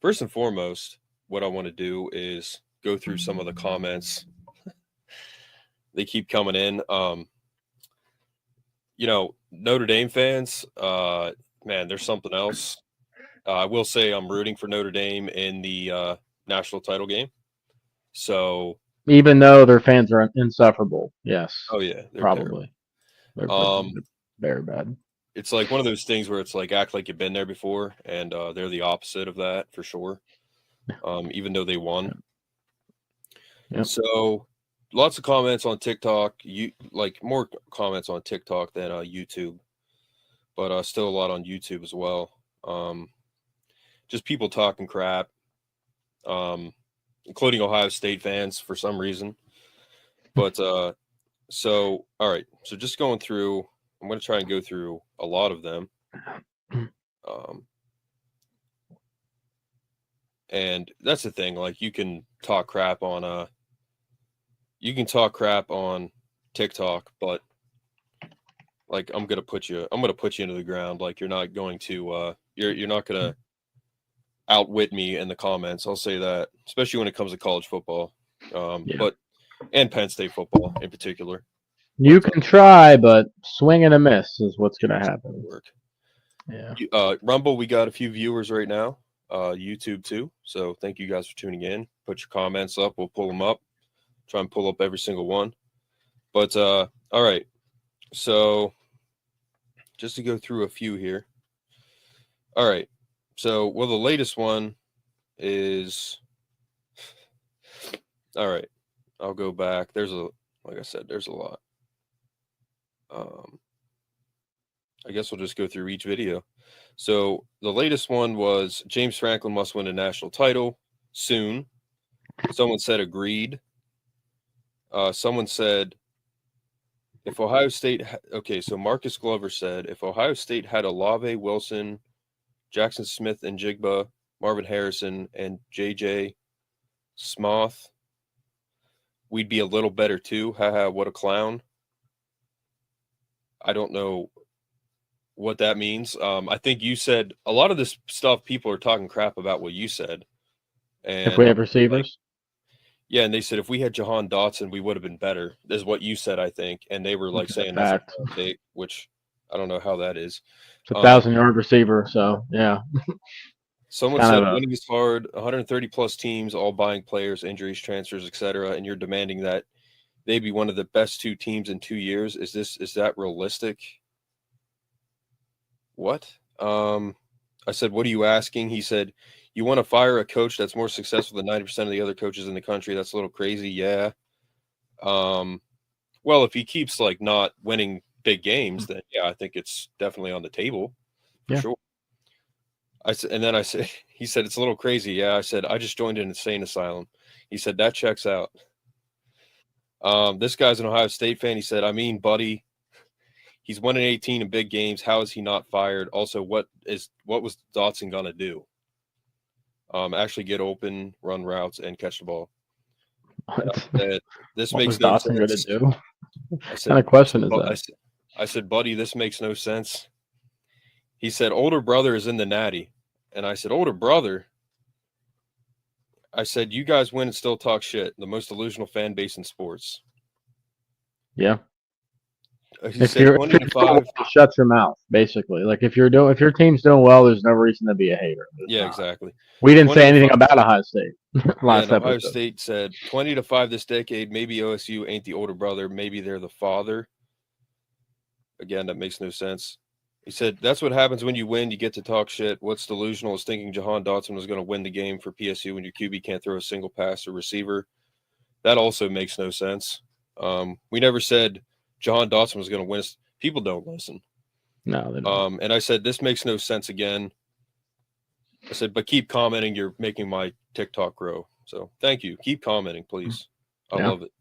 first and foremost, what I want to do is go through some of the comments. They keep coming in. Notre Dame fans, man, there's something else. I will say I'm rooting for Notre Dame in the national title game. So even though their fans are insufferable, yes. Oh yeah, probably. They're very bad. It's like one of those things where it's like act like you've been there before, and they're the opposite of that for sure. Even though they won. Yep. So lots of comments on TikTok. More comments on TikTok than YouTube, but still a lot on YouTube as well. Just people talking crap, including Ohio State fans for some reason. But so all right, so just going through. I'm going to try and go through a lot of them. And that's the thing, like you can talk crap on TikTok, but like I'm going to put you into the ground. Like you're not going to you're not going to outwit me in the comments. I'll say that, especially when it comes to college football. But and Penn State football in particular. You can try, but swing and a miss is what's going to happen. Yeah. Rumble, we got a few viewers right now. YouTube too. So thank you guys for tuning in. Put your comments up. We'll pull them up. Try and pull up every single one. But all right. So just to go through a few here. All right. So the latest one is. All right. I'll go back. Like I said, there's a lot. I guess we'll just go through each video. So the latest one was James Franklin must win a national title soon. Someone said agreed. Someone said if Ohio State so Marcus Glover said if Ohio State had Olave, Wilson, Jackson Smith and Jigba, Marvin Harrison, and JJ Smoth, we'd be a little better too. Haha, what a clown. I don't know what that means. I think you said a lot of this stuff, people are talking crap about what you said. And if we have receivers? And they said if we had Jahan Dotson, we would have been better, is what you said, I think. And they were like saying that's a mistake, which I don't know how that is. It's a 1,000-yard receiver, so yeah. Someone said winning is hard, 130 plus teams, all buying players, injuries, transfers, etc. And you're demanding that they be one of the best two teams in 2 years. Is that realistic? What? I said, what are you asking? He said, you want to fire a coach that's more successful than 90% of the other coaches in the country. That's a little crazy. Yeah. Well, if he keeps like not winning big games, then yeah, I think it's definitely on the table for sure. He said, it's a little crazy. Yeah. I said, I just joined an insane asylum. He said, that checks out. This guy's an Ohio State fan. He said, I mean, buddy, he's 1-18 in big games. How is he not fired? Also, what was Dotson going to do? Actually get open, run routes, and catch the ball. This makes no sense. What was Dotson going to do? What kind of question is that? I said, buddy, this makes no sense. He said, older brother is in the natty. And I said, older brother? I said, you guys win and still talk shit. The most delusional fan base in sports. Yeah. If you're shut your mouth, basically. Like if your team's doing well, there's no reason to be a hater. Exactly. We didn't say anything about Ohio State last episode. Ohio State said 20-5 this decade. Maybe OSU ain't the older brother. Maybe they're the father. Again, that makes no sense. He said, that's what happens when you win. You get to talk shit. What's delusional is thinking Jahan Dotson was going to win the game for PSU when your QB can't throw a single pass or receiver. That also makes no sense. We never said Jahan Dotson was going to win. People don't listen. No, they don't. And I said, this makes no sense again. I said, but keep commenting. You're making my TikTok grow. So thank you. Keep commenting, please. I love it.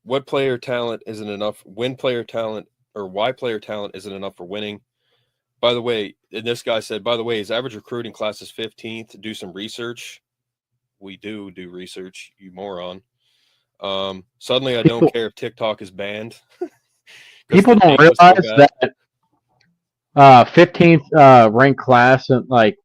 What player talent isn't enough? Why player talent isn't enough for winning? By the way, and this guy said, by the way, his average recruiting class is 15th. Do some research. We do research, you moron. Suddenly I don't care if TikTok is banned. People don't realize that 15th ranked class and like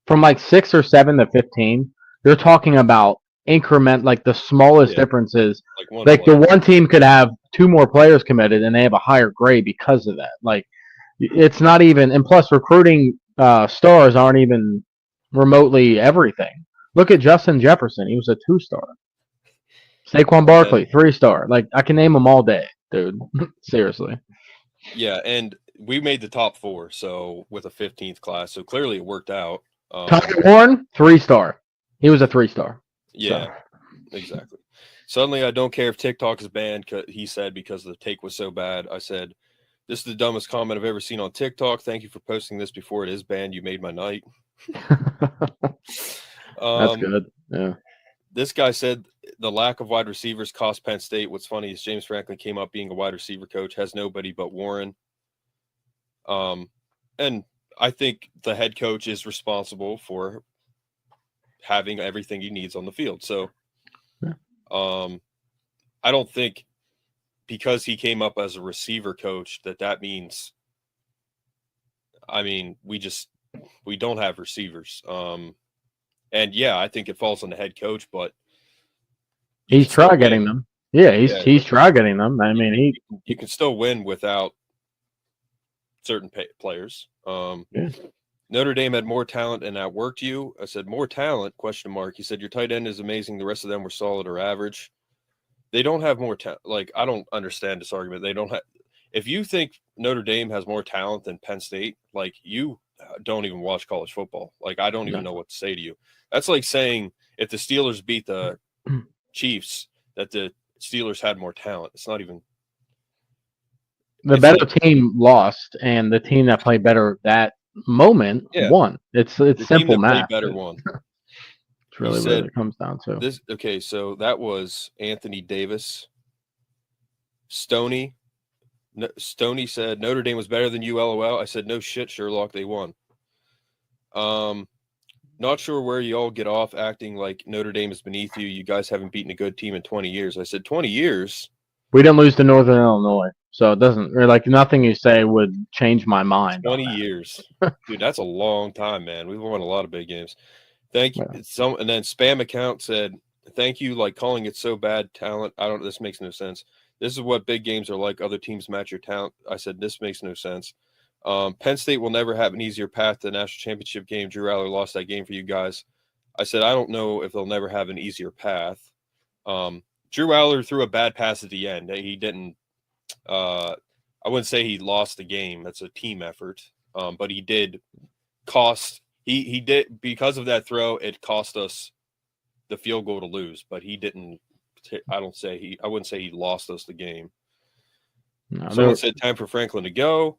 from like 6 or 7 to 15, you're talking about increment, like the smallest differences. Like the one team could have 2 more players committed and they have a higher grade because of that. Like it's not even, and plus recruiting stars aren't even remotely everything. Look at Justin Jefferson. He was a 2-star. Saquon Barkley, 3-star. Like I can name them all day, dude. Seriously. Yeah, and we made the top 4, so with a 15th class, so clearly it worked out. Tyler Warren, 3-star. He was a 3-star. Yeah, exactly. Suddenly, I don't care if TikTok is banned, he said, because the take was so bad. I said, this is the dumbest comment I've ever seen on TikTok. Thank you for posting this before it is banned. You made my night. That's good. Yeah. This guy said the lack of wide receivers cost Penn State. What's funny is James Franklin came up being a wide receiver coach, has nobody but Warren. And I think the head coach is responsible for having everything he needs on the field. So, I don't think because he came up as a receiver coach that means, I mean, we don't have receivers. And yeah, I think it falls on the head coach, but he's tried getting them. Yeah, he's tried getting them. I mean, you can still win without certain players. Notre Dame had more talent and outworked you. I said, more talent, ? He said, your tight end is amazing. The rest of them were solid or average. They don't have more talent. Like, I don't understand this argument. They don't have. If you think Notre Dame has more talent than Penn State, like, you don't even watch college football. Like, I don't even know what to say to you. That's like saying if the Steelers beat the Chiefs, that the Steelers had more talent. It's not even. The better team lost, and the team that played better that moment won. It's simple math. Better won. It's really what it comes down to. This okay, so that was Anthony Davis. Stoney said Notre Dame was better than you, LOL. I said no shit, Sherlock, they won. Not sure where you all get off acting like Notre Dame is beneath you. You guys haven't beaten a good team in 20 years. I said 20 years. We didn't lose to Northern Illinois, so it doesn't like nothing you say would change my mind. 20 years, dude, that's a long time, man. We've won a lot of big games. Thank you. And then spam account said, "Thank you." Like calling it so bad talent. This makes no sense. This is what big games are like. Other teams match your talent. I said this makes no sense. Penn State will never have an easier path to the national championship game. Drew Aller lost that game for you guys. I said I don't know if they'll never have an easier path. Drew Aller threw a bad pass at the end. He didn't. I wouldn't say he lost the game. That's a team effort. But he did cost. He did, because of that throw, it cost us the field goal to lose. But he didn't. I wouldn't say he lost us the game. No, someone said time for Franklin to go.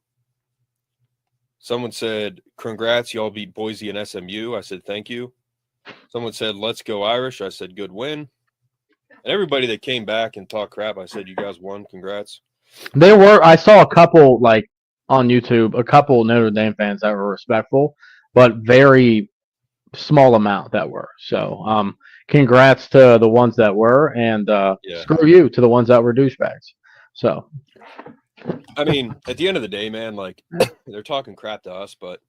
Someone said congrats, y'all beat Boise and SMU. I said thank you. Someone said let's go Irish. I said good win. And everybody that came back and talked crap, I said, you guys won. Congrats. I saw a couple, like, on YouTube, a couple Notre Dame fans that were respectful, but very small amount that were. So, congrats to the ones that were, and screw you to the ones that were douchebags. So. I mean, at the end of the day, man, like, they're talking crap to us, but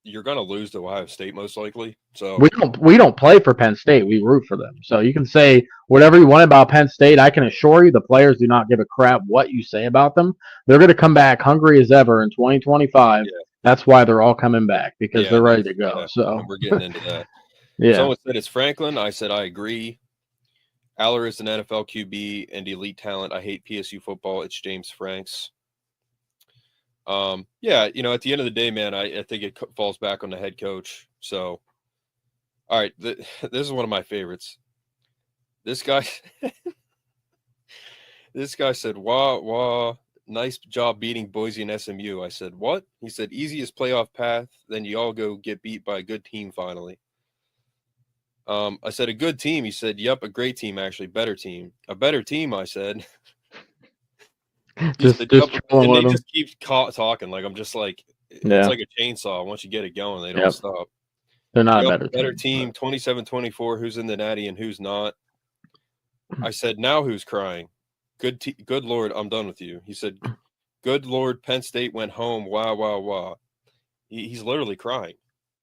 you're going to lose to Ohio State most likely. So we don't play for Penn State. We root for them. So you can say whatever you want about Penn State. I can assure you the players do not give a crap what you say about them. They're going to come back hungry as ever in 2025. Yeah. That's why they're all coming back, because they're ready to go. Yeah, so we're getting into that. Someone said it's Franklin. I said I agree. Aller is an NFL QB and elite talent. I hate PSU football. It's James Franks. At the end of the day, man, I think it falls back on the head coach. So, all right, this is one of my favorites. This guy said, wah, nice job beating Boise and SMU. I said, what? He said, easiest playoff path, then you all go get beat by a good team finally. I said, a good team. He said, yep, a great team, actually, better team. A better team, I said. And they just keep talking. Like, I'm just like, it's like a chainsaw. Once you get it going, they don't stop. They're not a better team. 27-24. Who's in the natty and who's not? I said, now who's crying? Good Lord, I'm done with you. He said, good Lord, Penn State went home. Wow, wow, wow. He's literally crying.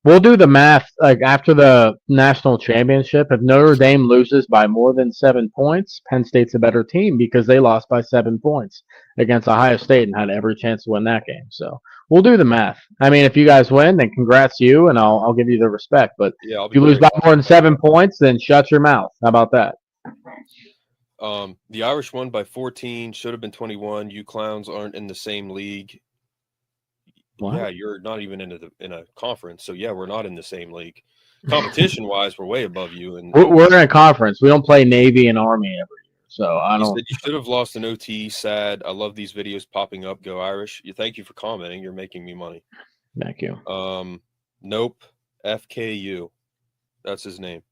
We'll do the math. Like after the national championship, if Notre Dame loses by more than 7 points, Penn State's a better team because they lost by 7 points against Ohio State and had every chance to win that game. So we'll do the math. I mean, if you guys win, then congrats to you, and I'll give you the respect. But Yeah, if you lose by more than 7 points, then shut your mouth. How about that? The Irish won by 14. Should have been 21. You clowns aren't in the same league. What? Yeah, you're not even in a conference. So yeah, we're not in the same league. Competition wise, we're way above you. And we're in a conference. We don't play Navy and Army every year. So I don't. Said you should have lost an OT. Sad. I love these videos popping up. Go Irish. Thank you for commenting. You're making me money. Thank you. Nope. FKU. That's his name.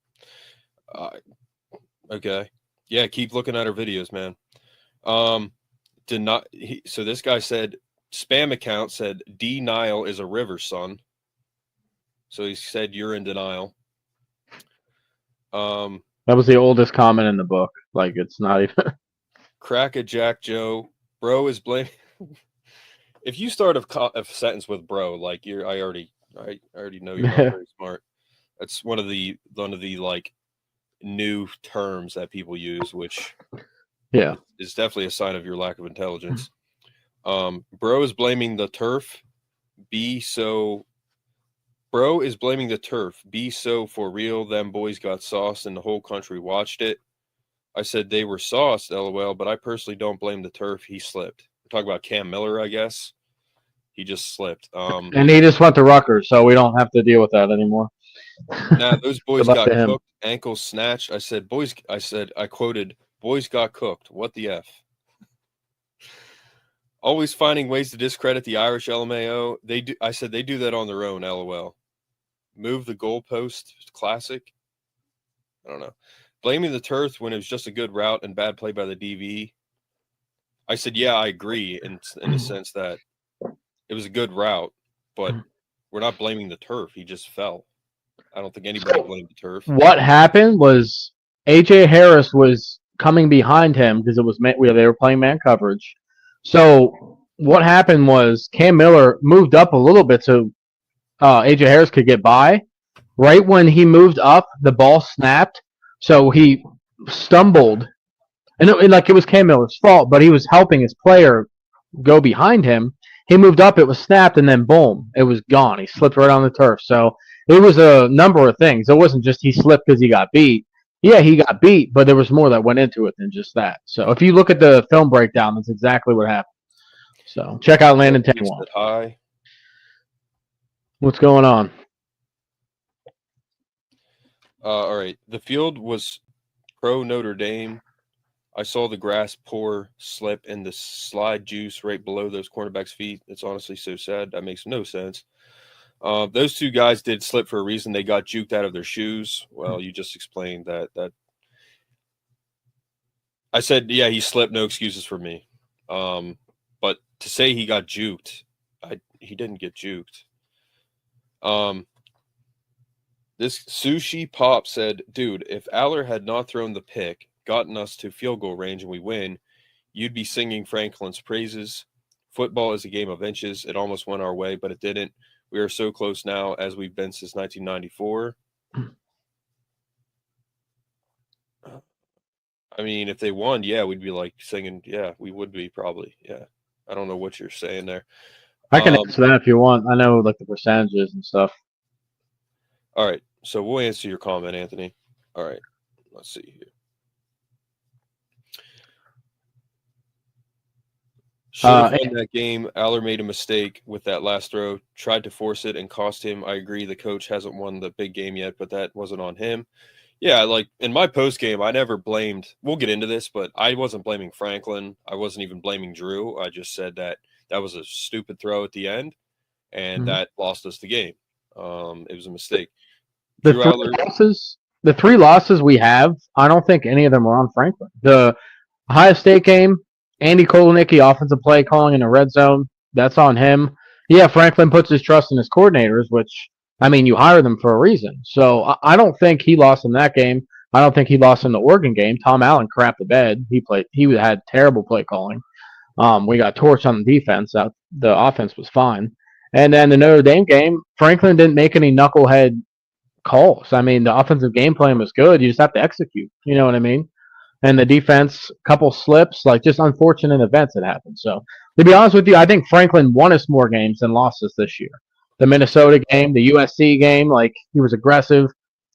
Okay. Yeah, keep looking at our videos, man. So this guy said spam account said denial is a river, son. So he said you're in denial. That was the oldest comment in the book. Like it's not even Crack a Jack Joe. Bro is blaming. If you start a sentence with bro, like I already know you're not very smart. That's one of the like new terms that people use, which is definitely a sign of your lack of intelligence. Bro is blaming the turf. Bro is blaming the turf. Be so for real. Them boys got sauced and the whole country watched it. I said they were sauced, LOL, but I personally don't blame the turf. He slipped. We're talking about Cam Miller, I guess. He just slipped. And he just went to Rutgers, so we don't have to deal with that anymore. Now those boys got cooked, ankle snatched. I quoted, boys got cooked. What the F? Always finding ways to discredit the Irish, LMAO. I said they do that on their own, LOL. Move the goalpost, classic. I don't know. Blaming the turf when it was just a good route and bad play by the DV. I said, yeah, I agree in the sense that it was a good route, but we're not blaming the turf. He just fell. I don't think anybody blamed the turf. What happened was AJ Harris was coming behind him because they were playing man coverage. So what happened was Cam Miller moved up a little bit so AJ Harris could get by. Right when he moved up, the ball snapped, so he stumbled. And it was Cam Miller's fault, but he was helping his player go behind him. He moved up, it was snapped, and then boom, it was gone. He slipped right on the turf. So it was a number of things. It wasn't just he slipped because he got beat. Yeah, he got beat, but there was more that went into it than just that. So if you look at the film breakdown, that's exactly what happened. So check out Landon Taiwan. Hi. What's going on? All right. The field was pro Notre Dame. I saw the grass pour, slip, and the slide juice right below those cornerbacks' feet. It's honestly so sad. That makes no sense. Those two guys did slip for a reason. They got juked out of their shoes. Well, you just explained that. I said, yeah, he slipped. No excuses for me. But to say he got juked, he didn't get juked. This Sushi Pop said, dude, if Aller had not thrown the pick, gotten us to field goal range and we win, you'd be singing Franklin's praises. Football is a game of inches. It almost went our way, but it didn't. We are so close now as we've been since 1994. I mean, if they won, yeah, we'd be like singing. Yeah, we would be probably. Yeah. I don't know what you're saying there. I can answer that if you want. I know like the percentages and stuff. All right. So we'll answer your comment, Anthony. All right. Let's see here. Should have won that game. Aller made a mistake with that last throw, tried to force it and cost him. I agree the coach hasn't won the big game yet, but that wasn't on him. Yeah, like in my post game, I never blamed – we'll get into this, but I wasn't blaming Franklin. I wasn't even blaming Drew. I just said that was a stupid throw at the end, and that lost us the game. It was a mistake. The three losses we have, I don't think any of them were on Franklin. The Ohio State game, Andy Kolonicki, offensive play calling in the red zone, that's on him. Yeah, Franklin puts his trust in his coordinators, which, I mean, you hire them for a reason. So I don't think he lost in that game. I don't think he lost in the Oregon game. Tom Allen crapped the bed. He had terrible play calling. We got torched on the defense. The offense was fine. And then the Notre Dame game, Franklin didn't make any knucklehead calls. I mean, the offensive game plan was good. You just have to execute. You know what I mean? And the defense, couple slips, like just unfortunate events that happened. So to be honest with you, I think Franklin won us more games than lost us this year. The Minnesota game, the USC game, like he was aggressive.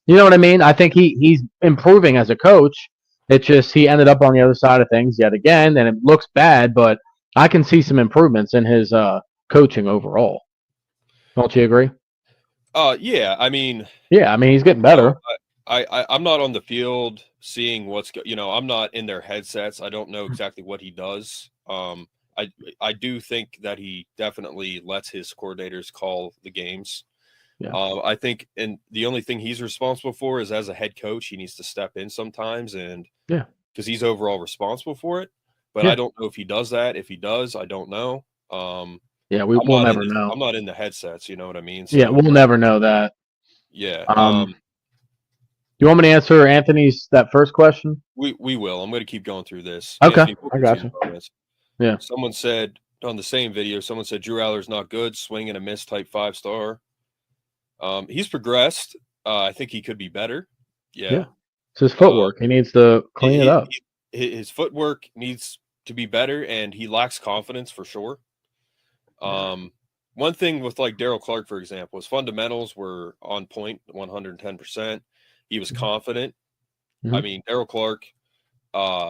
You know what I mean? I think he's improving as a coach. It's just he ended up on the other side of things yet again, and it looks bad, but I can see some improvements in his coaching overall. Don't you agree? Yeah. I mean, he's getting better. I'm not on the field seeing I'm not in their headsets. I don't know exactly what he does. I do think that he definitely lets his coordinators call the games. Yeah. I think, and the only thing he's responsible for is as a head coach, he needs to step in sometimes, and because he's overall responsible for it. But I don't know if he does that. If he does, I don't know. We'll never know. I'm not in the headsets. You know what I mean? So, yeah, we'll never know that. Yeah. You want me to answer Anthony's that first question? We will. I'm going to keep going through this. Okay, Anthony, I got you. Yeah. Someone said on the same video, Drew Aller's not good, swing and a miss type 5-star. He's progressed. I think he could be better. Yeah. It's his footwork. He needs to clean it up. His footwork needs to be better, and he lacks confidence for sure. One thing with like Daryl Clark, for example, his fundamentals were on point, 110%. He was confident. Mm-hmm. I mean, Daryl Clark,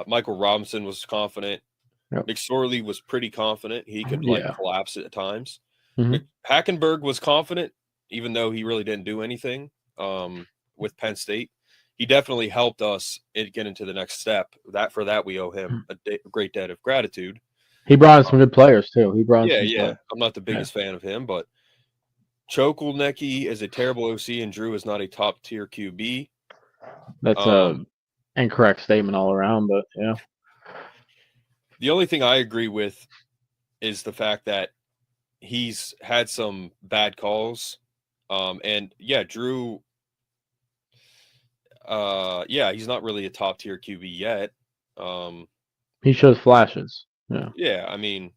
Michael Robinson was confident. Yep. McSorley was pretty confident. He could collapse at times. Mm-hmm. Hackenberg was confident, even though he really didn't do anything with Penn State. He definitely helped us get into the next step. For that, we owe him a great debt of gratitude. He brought in some good players, too. I'm not the biggest fan of him, but Chokolnecki is a terrible OC, and Drew is not a top-tier QB. That's an incorrect statement all around, but yeah. The only thing I agree with is the fact that he's had some bad calls. And, Drew, he's not really a top-tier QB yet. He shows flashes. Yeah. Yeah, I mean,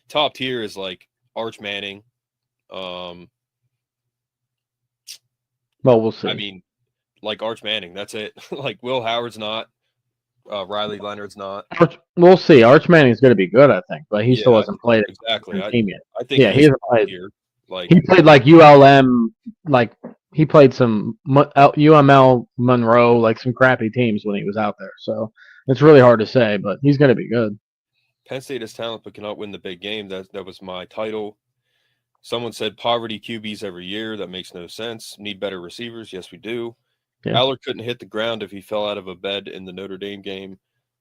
top tier is like Arch Manning. Well, we'll see. I mean, like Arch Manning, that's it. Like Will Howard's not. Riley Leonard's not. We'll see. Arch Manning's going to be good, I think, but he still hasn't played exactly. team yet. I think he hasn't played. Here. Like he played like ULM, like he played some UML Monroe, like some crappy teams when he was out there. So it's really hard to say, but he's going to be good. Penn State has talent but cannot win the big game. That was my title. Someone said poverty QBs every year. That makes no sense. Need better receivers. Yes, we do. Yeah. Aller couldn't hit the ground if he fell out of a bed in the Notre Dame game.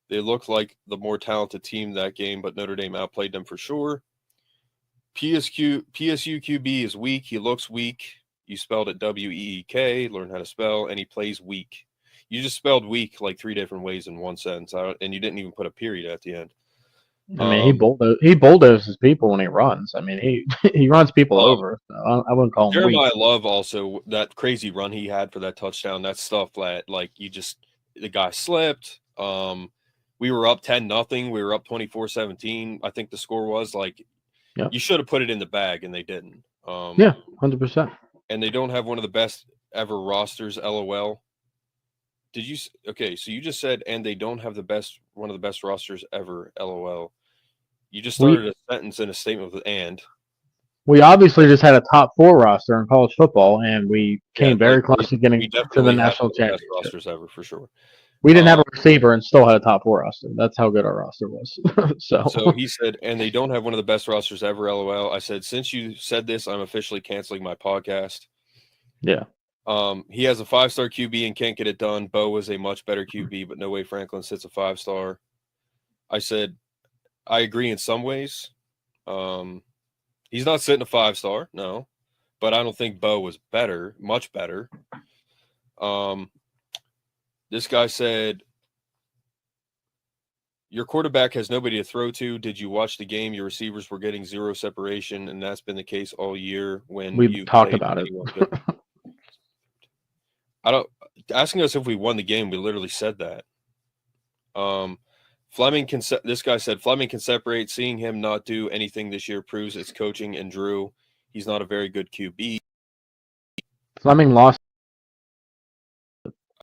They looked like the more talented team that game, but Notre Dame outplayed them for sure. PSU QB is weak. He looks weak. You spelled it W-E-E-K. Learn how to spell, and he plays weak. You just spelled weak like 3 different ways in one sentence, and you didn't even put a period at the end. I mean, he bulldozes people when he runs. I mean, he runs people over. So I wouldn't call him Jeremiah weak. Love also, that crazy run he had for that touchdown. That stuff that like the guy slipped. We were up 10-0. We were up 24-17. I think the score was like, you should have put it in the bag, and they didn't. 100%. And they don't have one of the best ever rosters. LOL. Did you? Okay, so you just said, and they don't have one of the best rosters ever. LOL. You just started a sentence in a statement with and. We obviously just had a top 4 roster in college football, and we came very close to getting to the national championship. Best rosters ever, for sure. We didn't have a receiver and still had a top 4 roster. That's how good our roster was. So he said, and they don't have one of the best rosters ever. LOL. I said, since you said this, I'm officially canceling my podcast. Yeah. He has a 5-star QB and can't get it done. Bo is a much better QB, but no way Franklin sits a 5-star. I said, I agree in some ways. He's not sitting a 5-star, no, but I don't think Bo was better, much better. This guy said, your quarterback has nobody to throw to. Did you watch the game? Your receivers were getting 0 separation, and that's been the case all year when we've talked about it. Asking us if we won the game, we literally said that. Fleming this guy said Fleming can separate. Seeing him not do anything this year proves it's coaching and Drew. He's not a very good QB. Fleming lost